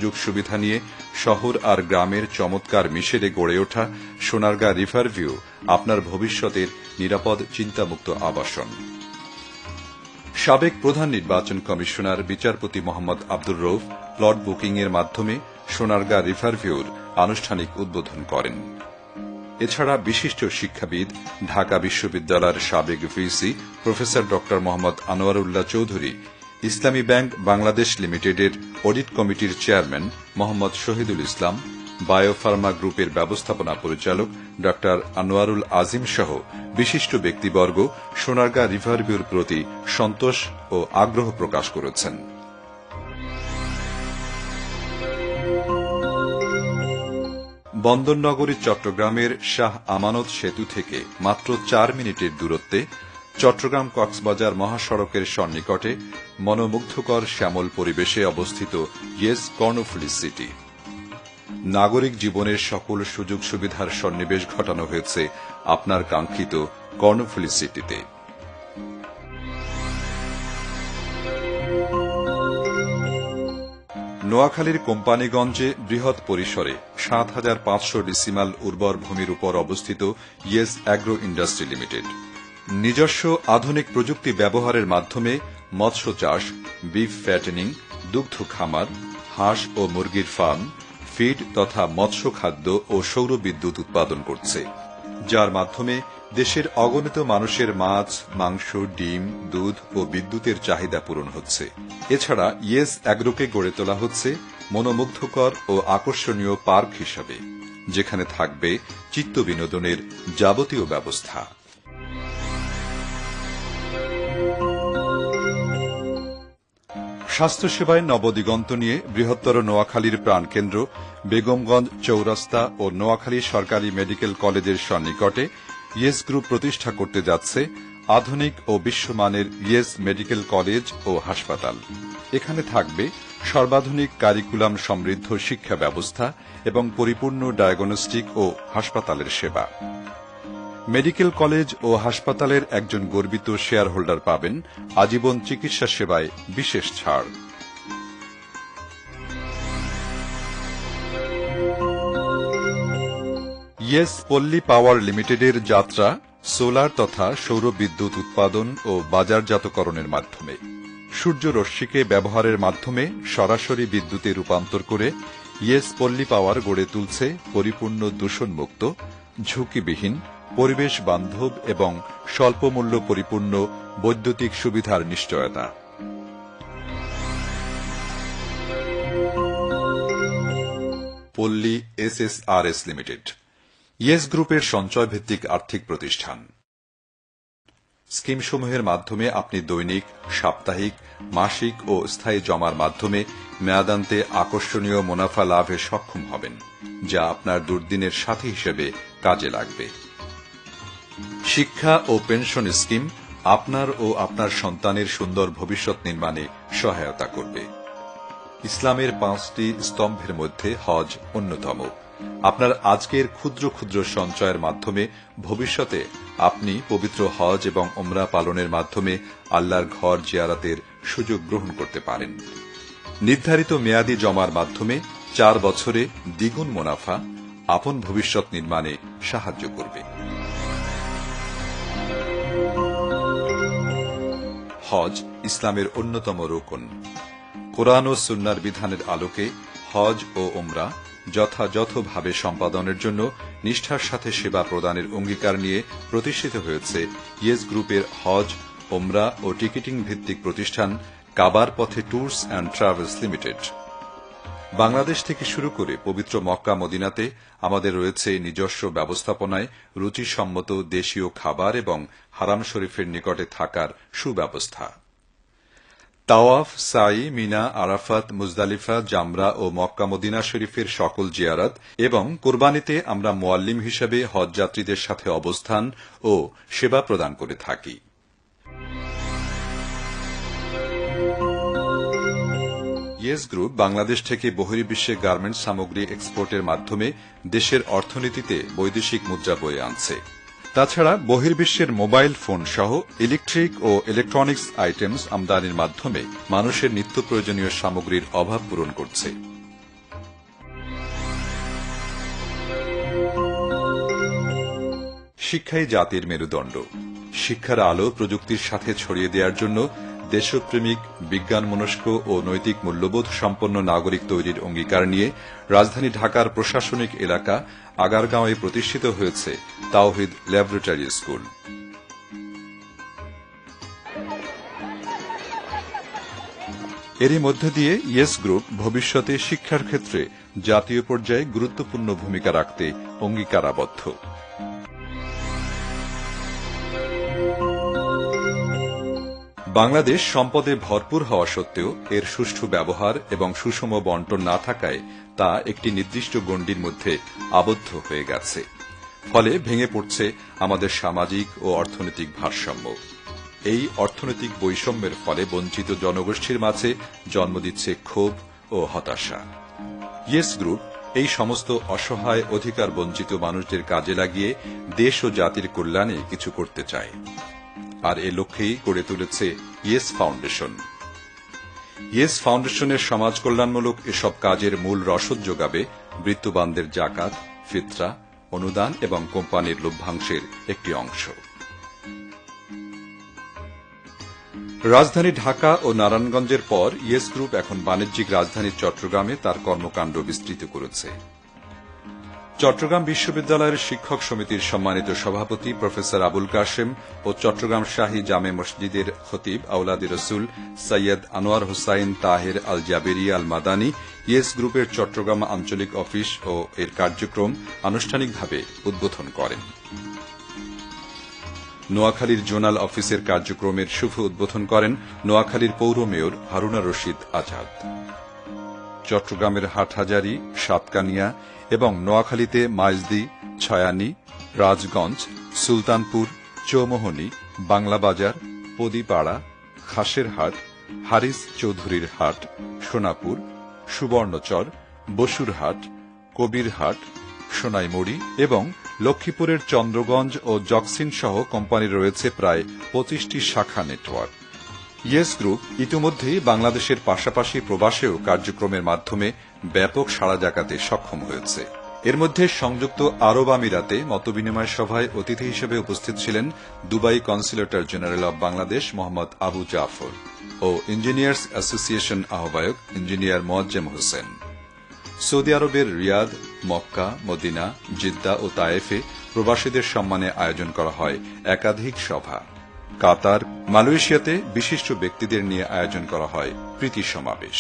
সুযোগ সুবিধা নিয়ে শহর আর গ্রামের চমৎকার মিশেলে গড়ে ওঠা সোনারগাঁ রিভারভিউ আপনার ভবিষ্যতের নিরাপদ চিন্তামুক্ত আবাসন। সাবেক প্রধান নির্বাচন কমিশনার বিচারপতি মোহাম্মদ আব্দুর রউফ প্লট বুকিং এর মাধ্যমে সোনারগাঁ রিভারভিউর আনুষ্ঠানিক উদ্বোধন করেন। এছাড়া বিশিষ্ট শিক্ষাবিদ, ঢাকা বিশ্ববিদ্যালয়ের সাবেক ভিসি প্রফেসর ড মোহাম্মদ আনোয়ারুল্লাহ চৌধুরী, ইসলামী ব্যাংক বাংলাদেশ লিমিটেডের অডিট কমিটির চেয়ারম্যান মোহাম্মদ শহীদুল ইসলাম, বায়োফার্মা গ্রুপের ব্যবস্থাপনা পরিচালক ড আনোয়ারুল আজিম সহ বিশিষ্ট ব্যক্তিবর্গ সোনারগাঁ রিভারভিউর প্রতি সন্তোষ ও আগ্রহ প্রকাশ করেছেন। বন্দরনগরী চট্টগ্রামের শাহ আমানত সেতু থেকে মাত্র 4 মিনিটের দূরত্বে চট্টগ্রাম কক্সবাজার মহাসড়কের সন্নিকটে মনোমুগ্ধকর শ্যামল পরিবেশে অবস্থিত ইয়েস কর্ণফুলী সিটি। নাগরিক জীবনের সকল সুযোগ সুবিধার সন্নিবেশ ঘটানো হয়েছে আপনার কাঙ্ক্ষিত কর্ণফুলী সিটিতে। নোয়াখালীর কোম্পানীগঞ্জে বৃহৎ পরিসরে ৭৫০০ ডিসিমাল উর্বর ভূমির উপর অবস্থিত ইয়েস অ্যাগ্রো ইন্ডাস্ট্রি লিমিটেড নিজস্ব আধুনিক প্রযুক্তি ব্যবহারের মাধ্যমে মৎস্য চাষ, বিফ ফ্যাটেনিং, দুগ্ধ খামার, হাঁস ও মুরগির ফার্ম, ফিড তথা মৎস্য খাদ্য ও সৌর বিদ্যুৎ উৎপাদন করছে, যার মাধ্যমে দেশের অগণিত মানুষের মাছ, মাংস, ডিম, দুধ ও বিদ্যুতের চাহিদা পূরণ হচ্ছে। এছাড়া ইয়েস অ্যাগ্রোকে গড়ে তোলা হচ্ছে মনোমুগ্ধকর ও আকর্ষণীয় পার্ক হিসাবে, যেখানে থাকবে চিত্ত বিনোদনের যাবতীয় ব্যবস্থা। স্বাস্থ্যসেবায় নবদিগন্ত নিয়ে বৃহত্তর নোয়াখালীর প্রাণকেন্দ্র বেগমগঞ্জ চৌরাস্তা ও নোয়াখালী সরকারি মেডিকেল কলেজের সন্নিকটে ইয়েস গ্রুপ প্রতিষ্ঠা করতে যাচ্ছে আধুনিক ও বিশ্বমানের ইয়েস মেডিকেল কলেজ ও হাসপাতাল। এখানে থাকবে সর্বাধুনিক কারিকুলাম সমৃদ্ধ শিক্ষা ব্যবস্থা এবং পরিপূর্ণ ডায়াগনস্টিক ও হাসপাতালের সেবা। মেডিকেল কলেজ ও হাসপাতালের একজন গর্বিত শেয়ার হোল্ডার পাবেন আজীবন চিকিৎসা সেবায় বিশেষ ছাড়। ইয়েস পল্লী পাওয়ার লিমিটেডের যাত্রা সোলার তথা সৌর বিদ্যুৎ উৎপাদন ও বাজারজাতকরণের মাধ্যমে সূর্য রশ্মিকে ব্যবহারের মাধ্যমে সরাসরি বিদ্যুতে রূপান্তর করে ইয়েস পল্লী পাওয়ার গড়ে তুলছে পরিপূর্ণ দূষণমুক্ত, ঝুঁকিবিহীন, পরিবেশ বান্ধব এবং স্বল্পমূল্য পরিপূর্ণ বৈদ্যুতিক সুবিধার নিশ্চয়তা। পল্লী এসএসআরএস লিমিটেড ইয়েস গ্রুপের সঞ্চয় ভিত্তিক আর্থিক প্রতিষ্ঠান। স্কিমসমূহের মাধ্যমে আপনি দৈনিক, সাপ্তাহিক, মাসিক ও স্থায়ী জমার মাধ্যমে মেয়াদান্তে আকর্ষণীয় মুনাফা লাভে সক্ষম হবেন, যা আপনার দুর্দিনের সাথী হিসেবে কাজে লাগবে। শিক্ষা ও পেনশন স্কিম আপনার ও আপনার সন্তানের সুন্দর ভবিষ্যৎ নির্মাণে সহায়তা করবে। ইসলামের 5টি স্তম্ভের মধ্যে হজ অন্যতম। আপনার আজকের ক্ষুদ্র ক্ষুদ্র সঞ্চয়ের মাধ্যমে ভবিষ্যতে আপনি পবিত্র হজ এবং ওমরা পালনের মাধ্যমে আল্লাহর ঘর জিয়ারতের সুযোগ গ্রহণ করতে পারেন। নির্ধারিত মেয়াদী জমার মাধ্যমে 4 বছরে দ্বিগুণ মুনাফা আপন ভবিষ্যৎ নির্মাণে সাহায্য করবে। হজ ইসলামের অন্যতম রুকন। কোরআন ও সুন্নাহর বিধানের আলোকে হজ ও ওমরা যথাযথভাবে সম্পাদনের জন্য নিষ্ঠার সাথে সেবা প্রদানের অঙ্গীকার নিয়ে প্রতিষ্ঠিত হয়েছে ইয়েস গ্রুপের হজ, ওমরা ও টিকিটিং ভিত্তিক প্রতিষ্ঠান কাবার পথে tours and travels limited. Bangladesh থেকে শুরু করে পবিত্র মক্কা মদিনাতে আমাদের রয়েছে নিজস্ব ব্যবস্থাপনায় রুচিসম্মত দেশীয় খাবার এবং হারাম শরীফের নিকটে থাকার সুব্যবস্থা। তাওয়াফ, সাই, মিনা, আরাফাত, মুজদালিফা, জামরা ও মক্কা মদিনা শরীফের সকল জিয়ারত এবং কোরবানিতে আমরা মুয়াল্লিম হিসেবে হজযাত্রীদের সাথে অবস্থান ও সেবা প্রদান করে থাকি। ইয়েস গ্রুপ বাংলাদেশ থেকে বহির্বিশ্বে গার্মেন্টস সামগ্রী এক্সপোর্টের মাধ্যমে দেশের অর্থনীতিতে বৈদেশিক মুদ্রা বয়ে আনছে। তাছাড়া বহির্বিশ্বের মোবাইল ফোন সহ ইলেকট্রিক ও ইলেকট্রনিক্স আইটেমস আমদানির মাধ্যমে মানুষের নিত্য প্রয়োজনীয় সামগ্রীর অভাব পূরণ করছে। শিক্ষাই জাতির মেরুদণ্ড। শিক্ষার আলো প্রযুক্তির সাথে ছড়িয়ে দেওয়ার জন্য দেশপ্রেমিক, বিজ্ঞানমনস্ক ও নৈতিক মূল্যবোধ সম্পন্ন নাগরিক তৈরির অঙ্গীকার নিয়ে রাজধানী ঢাকার প্রশাসনিক এলাকা আগারগাঁওয়ে প্রতিষ্ঠিত হয়েছে তাওহিদ ল্যাবরেটরি স্কুল। এরই মধ্য দিয়ে ইয়েস গ্রুপ ভবিষ্যতে শিক্ষার ক্ষেত্রে জাতীয় পর্যায়ে গুরুত্বপূর্ণ ভূমিকা রাখতে অঙ্গীকারাবদ্ধ। বাংলাদেশ সম্পদে ভরপুর হওয়া সত্ত্বেও এর সুষ্ঠু ব্যবহার এবং সুষম বণ্টন না থাকায় তা একটি নির্দিষ্ট গণ্ডির মধ্যে আবদ্ধ হয়ে গেছে। ফলে ভেঙে পড়ছে আমাদের সামাজিক ও অর্থনৈতিক ভারসাম্য। এই অর্থনৈতিক বৈষম্যের ফলে বঞ্চিত জনগোষ্ঠীর মাঝে জন্ম দিচ্ছে ক্ষোভ ও হতাশা। ইয়েস গ্রুপ এই সমস্ত অসহায়, অধিকার বঞ্চিত মানুষদের কাজে লাগিয়ে দেশ ও জাতির কল্যাণে কিছু করতে চায়। আর এ লক্ষ্যেই গড়ে তুলেছে ইয়েস ফাউন্ডেশন। ইয়েস ফাউন্ডেশনের সমাজ কল্যাণমূলক এসব কাজের মূল রসদ যোগাবে মৃত্যুবানদের জাকাত, ফিতরা, অনুদান এবং কোম্পানির লভ্যাংশের একটি অংশ। রাজধানী ঢাকা ও নারায়ণগঞ্জের পর ইয়েস গ্রুপ এখন বাণিজ্যিক রাজধানী চট্টগ্রামে তার কর্মকাণ্ড বিস্তৃত করেছে। চট্টগ্রাম বিশ্ববিদ্যালয়ের শিক্ষক সমিতির সম্মানিত সভাপতি প্রফেসর আবুল কাশেম ও চট্টগ্রাম শাহী জামে মসজিদের খতিব আওলাদি রসুল সৈয়দ আনোয়ার হুসাইন তাহের আল জাবেরি আল মাদানী ইয়েস গ্রুপের চট্টগ্রাম আঞ্চলিক অফিস ও এর কার্যক্রম আনুষ্ঠানিকভাবে উদ্বোধন করেন। নোয়াখালীর জোনাল অফিসের কার্যক্রমের শুভ উদ্বোধন করেন নোয়াখালীর পৌর মেয়র হারুনা রশিদ আজাদ। চট্টগ্রামের হাটহাজারী, সাতকানিয়া এবং নোয়াখালীতে মাইজদি, ছয়ানী, রাজগঞ্জ, সুলতানপুর, চৌমোহনী, বাংলাবাজার, পদিপাড়া, খাসেরহাট, হারিস চৌধুরীর হাট, সোনাপুর, সুবর্ণচর, বসুরহাট, কবিরহাট, সোনাইমুড়ি এবং লক্ষ্মীপুরের চন্দ্রগঞ্জ ও জকসিন সহ কোম্পানির রয়েছে প্রায় 25টি শাখা নেটওয়ার্ক। ইয়েস গ্রুপ ইতিমধ্যেই বাংলাদেশের পাশাপাশি প্রবাসেও কার্যক্রমের মাধ্যমে ব্যাপক সাড়া জাগাতে সক্ষম হয়েছে। এর মধ্যে সংযুক্ত আরব আমিরাতে মতবিনিময় সভায় অতিথি হিসেবে উপস্থিত ছিলেন দুবাই কনসুলেটর জেনারেল অব বাংলাদেশ মোহাম্মদ আবু জাফর ও ইঞ্জিনিয়ার্স অ্যাসোসিয়েশন আহ্বায়ক ইঞ্জিনিয়ার মোয়াজ্জেম হোসেন। সৌদি আরবের রিয়াদ, মক্কা, মদিনা, জিদ্দা ও তায়েফে প্রবাসীদের সম্মানে আয়োজন করা হয় একাধিক সভা। কাতার, মালয়েশিয়াতে বিশিষ্ট ব্যক্তিদের নিয়ে আয়োজন করা হয় প্রীতি সমাবেশ।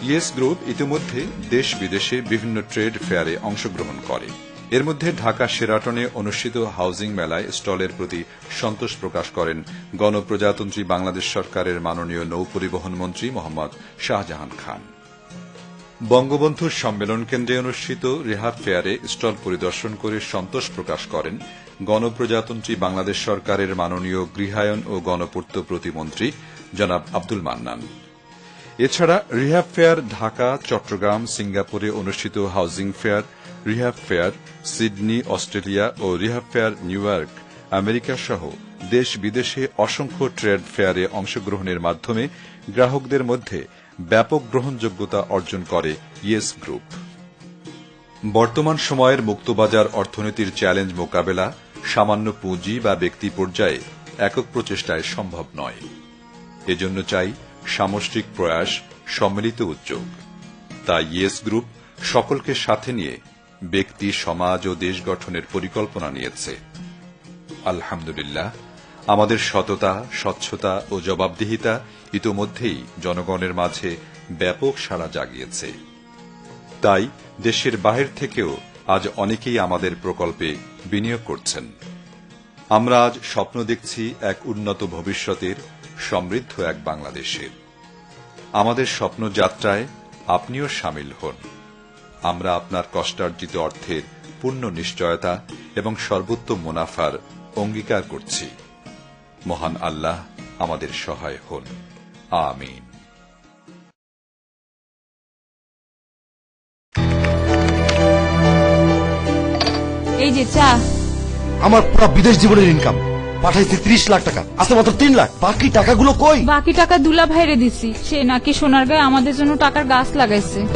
ইয়েস গ্রুপ ইতিমধ্যে দেশ বিদেশে বিভিন্ন ট্রেড ফেয়ারে অংশগ্রহণ করে। এর মধ্যে ঢাকা শেরাটনে অনুষ্ঠিত হাউজিং মেলায় স্টলের প্রতি সন্তোষ প্রকাশ করেন গণপ্রজাতন্ত্রী বাংলাদেশ সরকারের মাননীয় নৌপরিবহন মন্ত্রী মোহাম্মদ শাহজাহান খান। বঙ্গবন্ধু সম্মেলন কেন্দ্রে অনুষ্ঠিত রেহাব ফেয়ারে স্টল পরিদর্শন করে সন্তোষ প্রকাশ করেন গণপ্রজাতন্ত্রী বাংলাদেশ সরকারের মাননীয় গৃহায়ন ও গণপূর্ত প্রতিমন্ত্রী জনাব আব্দুল মান্নান। এছাড়া রিহাব ফেয়ার ঢাকা, চট্টগ্রাম, সিঙ্গাপুরে অনুষ্ঠিত housing fair, REHAB fair Sydney, Australia ও REHAB fair New York, America সহ দেশ বিদেশে অসংখ্য ট্রেড ফেয়ারে অংশগ্রহণের মাধ্যমে গ্রাহকদের মধ্যে ব্যাপক গ্রহণযোগ্যতা অর্জন করে ইয়েস গ্রুপ। বর্তমান সময়ের মুক্তবাজার অর্থনীতির চ্যালেঞ্জ মোকাবেলা সামান্য পুঁজি বা ব্যক্তি পর্যায়ে একক প্রচেষ্টায় সম্ভব নয়। এজন্য চাই সামষ্টিক প্রয়াস, সম্মিলিত উদ্যোগ। তাই ইয়েস গ্রুপ সকলকে সাথে নিয়ে ব্যক্তি, সমাজ ও দেশ গঠনের পরিকল্পনা নিয়েছে। আলহামদুলিল্লাহ, আমাদের সততা, স্বচ্ছতা ও জবাবদিহিতা ইতোমধ্যেই জনগণের মাঝে ব্যাপক সাড়া জাগিয়েছে। তাই দেশের বাহির থেকেও আজ অনেকেই আমাদের প্রকল্পে বিনিয়োগ করছেন। আমরা আজ স্বপ্ন দেখছি এক উন্নত ভবিষ্যতের, সমৃদ্ধ এক বাংলাদেশের। আমাদের স্বপ্ন যাত্রায় আপনিও সামিল হন। আমরা আপনার কষ্টার্জিত অর্থের পূর্ণ নিশ্চয়তা এবং সর্বোত্তম মুনাফার অঙ্গীকার করছি। মহান আল্লাহ আমাদের সহায় হন। আমিন। এই যে চা। আমার পুরো বিদেশ জীবনের ইনকাম পাঠাইছি 30 লাখ টাকা, আছে মাত্র 3 লাখ। বাকি টাকাগুলো কই? বাকি টাকা দুলা ভাইরে দিছি, সে নাকি সোনার গায়ে আমাদের জন্য টাকার গাছ লাগাইছে।